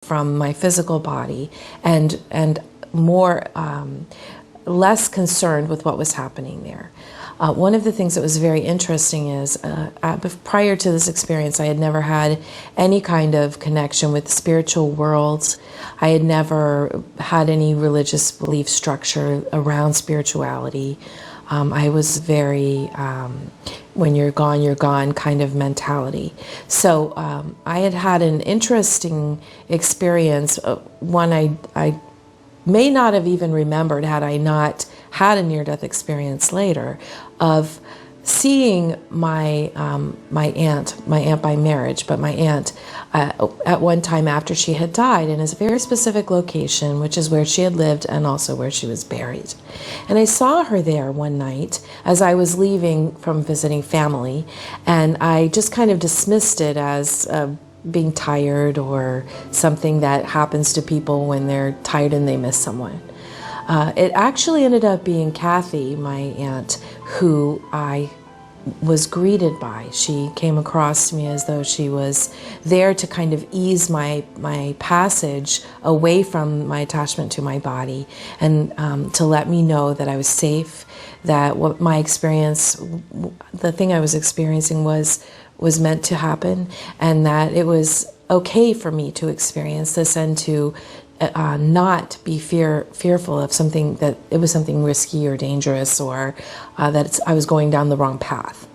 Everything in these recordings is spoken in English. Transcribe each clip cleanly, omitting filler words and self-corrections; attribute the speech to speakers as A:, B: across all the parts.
A: from my physical body and more less concerned with what was happening there. One of the things that was very interesting is prior to this experience, I had never had any kind of connection with spiritual worlds. I had never had any religious belief structure around spirituality. I was very, when you're gone kind of mentality. So I had had an interesting experience, one I may not have even remembered had I not had a near-death experience later, of seeing my aunt by marriage, but my aunt at one time after she had died in a very specific location, which is where she had lived and also where she was buried. And I saw her there one night as I was leaving from visiting family, and I just kind of dismissed it as being tired or something that happens to people when they're tired and they miss someone. It actually ended up being Kathy, my aunt, who I was greeted by. She came across to me as though she was there to kind of ease my passage away from my attachment to my body, and to let me know that I was safe, that what my experience, the thing I was experiencing was meant to happen, and that it was okay for me to experience this and to not be fearful of something, that it was something risky or dangerous, or that I was going down the wrong path.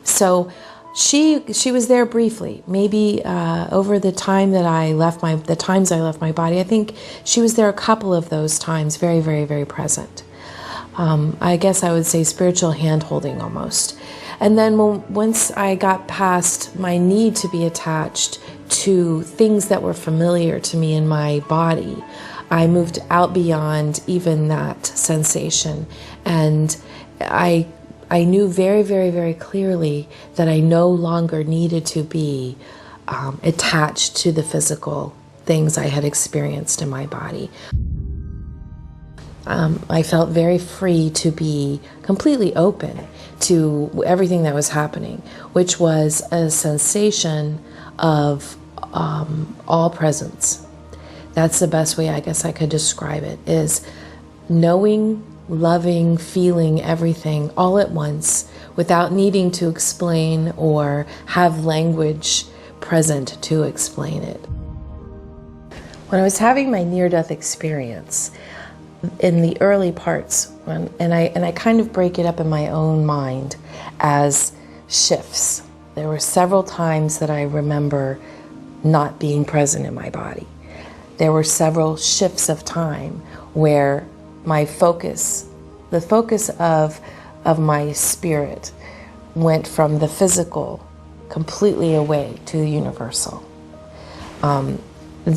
A: So she was there briefly, maybe over the time that the times I left my body. I think she was there a couple of those times, very, very, very present. I guess I would say spiritual hand-holding almost. And then once I got past my need to be attached to things that were familiar to me in my body, I moved out beyond even that sensation. And I knew very, very, very clearly that I no longer needed to be attached to the physical things I had experienced in my body. I felt very free to be completely open to everything that was happening, which was a sensation of all presence. That's the best way I guess I could describe it, is knowing, loving, feeling everything all at once without needing to explain or have language present to explain it. When I was having my near-death experience, in the early parts, and I kind of break it up in my own mind as shifts. There were several times that I remember not being present in my body. There were several shifts of time where my focus, the focus of my spirit, went from the physical completely away to the universal.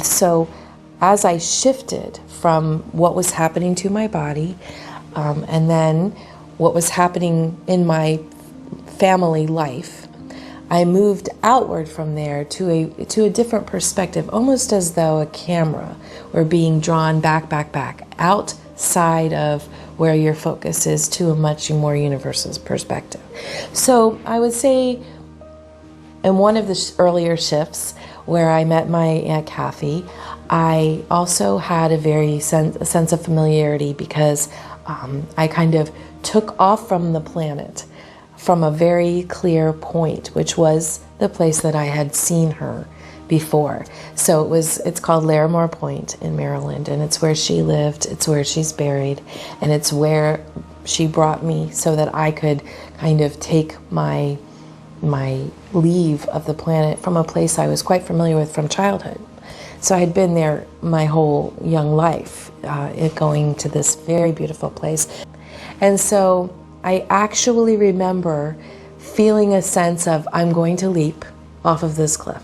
A: So as I shifted from what was happening to my body, and then what was happening in my family life, I moved outward from there to a different perspective, almost as though a camera were being drawn back, outside of where your focus is, to a much more universal perspective. So I would say in one of the earlier shifts where I met my Aunt Kathy, I also had a very sense of familiarity, because I kind of took off from the planet from a very clear point, which was the place that I had seen her before. So it's called Larimore Point in Maryland, and it's where she lived, it's where she's buried, and it's where she brought me so that I could kind of take my leave of the planet from a place I was quite familiar with from childhood. So I had been there my whole young life, going to this very beautiful place. And so I actually remember feeling a sense of, I'm going to leap off of this cliff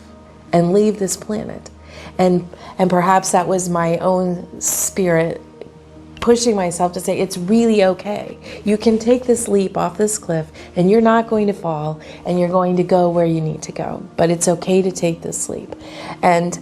A: and leave this planet. And perhaps that was my own spirit pushing myself to say, it's really okay. You can take this leap off this cliff and you're not going to fall, and you're going to go where you need to go. But it's okay to take this leap. And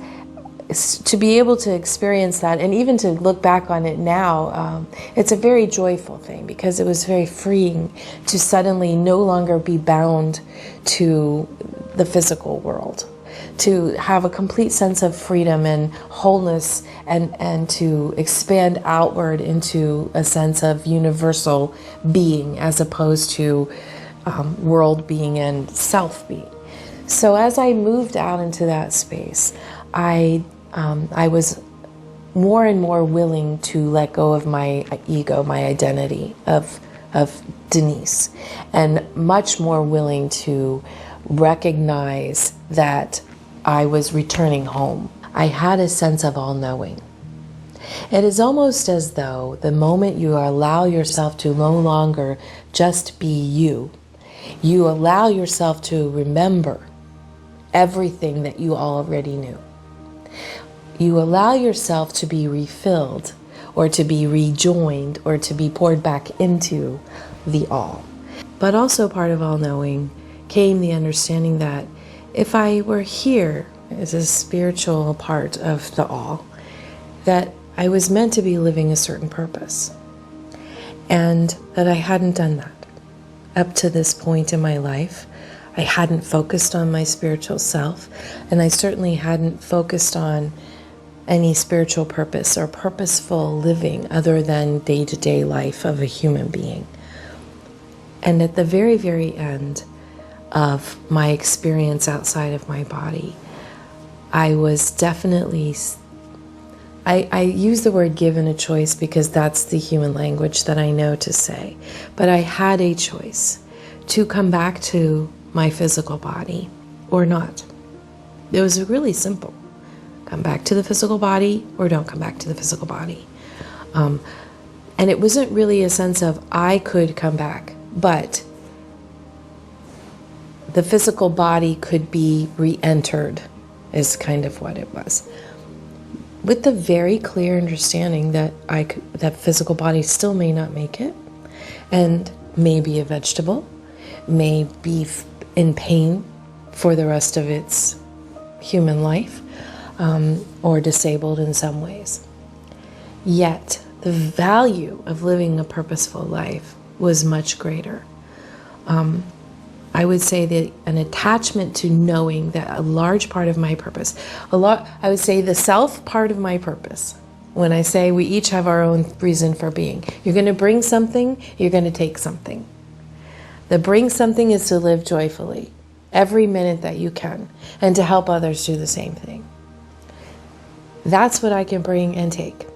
A: to be able to experience that, and even to look back on it now, it's a very joyful thing, because it was very freeing to suddenly no longer be bound to the physical world, to have a complete sense of freedom and wholeness, and to expand outward into a sense of universal being as opposed to world being and self being. So as I moved out into that space, I was more and more willing to let go of my ego, my identity of Denise, and much more willing to recognize that I was returning home. I had a sense of all-knowing. It is almost as though the moment you allow yourself to no longer just be you, you allow yourself to remember everything that you already knew. You allow yourself to be refilled, or to be rejoined, or to be poured back into the all. But also part of all-knowing came the understanding that if I were here as a spiritual part of the all, that I was meant to be living a certain purpose, and that I hadn't done that. Up to this point in my life, I hadn't focused on my spiritual self, and I certainly hadn't focused on any spiritual purpose or purposeful living other than day-to-day life of a human being. And at the very, very end of my experience outside of my body, I was definitely, I use the word given a choice because that's the human language that I know to say, but I had a choice to come back to my physical body or not. It was really simple. Come back to the physical body or don't come back to the physical body. And it wasn't really a sense of I could come back, but the physical body could be re-entered is kind of what it was. With the very clear understanding that that physical body still may not make it, and may be a vegetable, may be in pain for the rest of its human life, or disabled in some ways. Yet the value of living a purposeful life was much greater. I would say that an attachment to knowing that a large part of my purpose, I would say the self part of my purpose, when I say we each have our own reason for being. You're going to bring something, you're going to take something. The bring something is to live joyfully every minute that you can, and to help others do the same thing. That's what I can bring and take.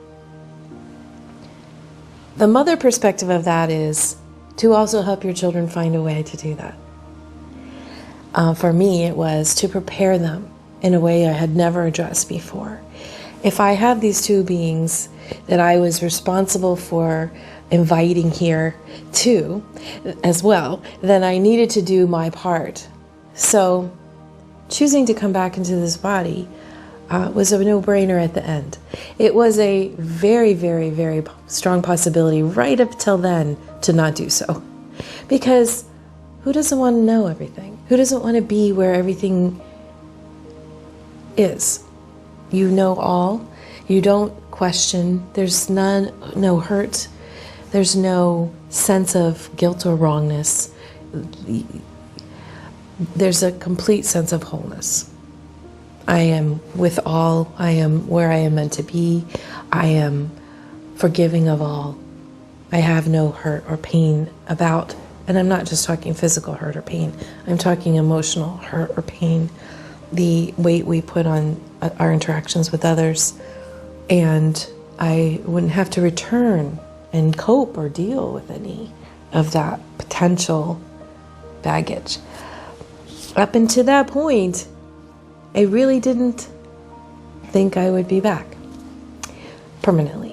A: The mother perspective of that is to also help your children find a way to do that. For me, it was to prepare them in a way I had never addressed before. If I have these two beings that I was responsible for inviting here too, as well, then I needed to do my part. So choosing to come back into this body was a no-brainer at the end. It was a very, very, very strong possibility right up till then to not do so. Because who doesn't want to know everything? Who doesn't want to be where everything is? You know all. You don't question. There's no hurt. There's no sense of guilt or wrongness. There's a complete sense of wholeness. I am with all. I am where I am meant to be. I am forgiving of all. I have no hurt or pain about, and I'm not just talking physical hurt or pain. I'm talking emotional hurt or pain, the weight we put on our interactions with others. And I wouldn't have to return and cope or deal with any of that potential baggage. Up until that point, I really didn't think I would be back permanently.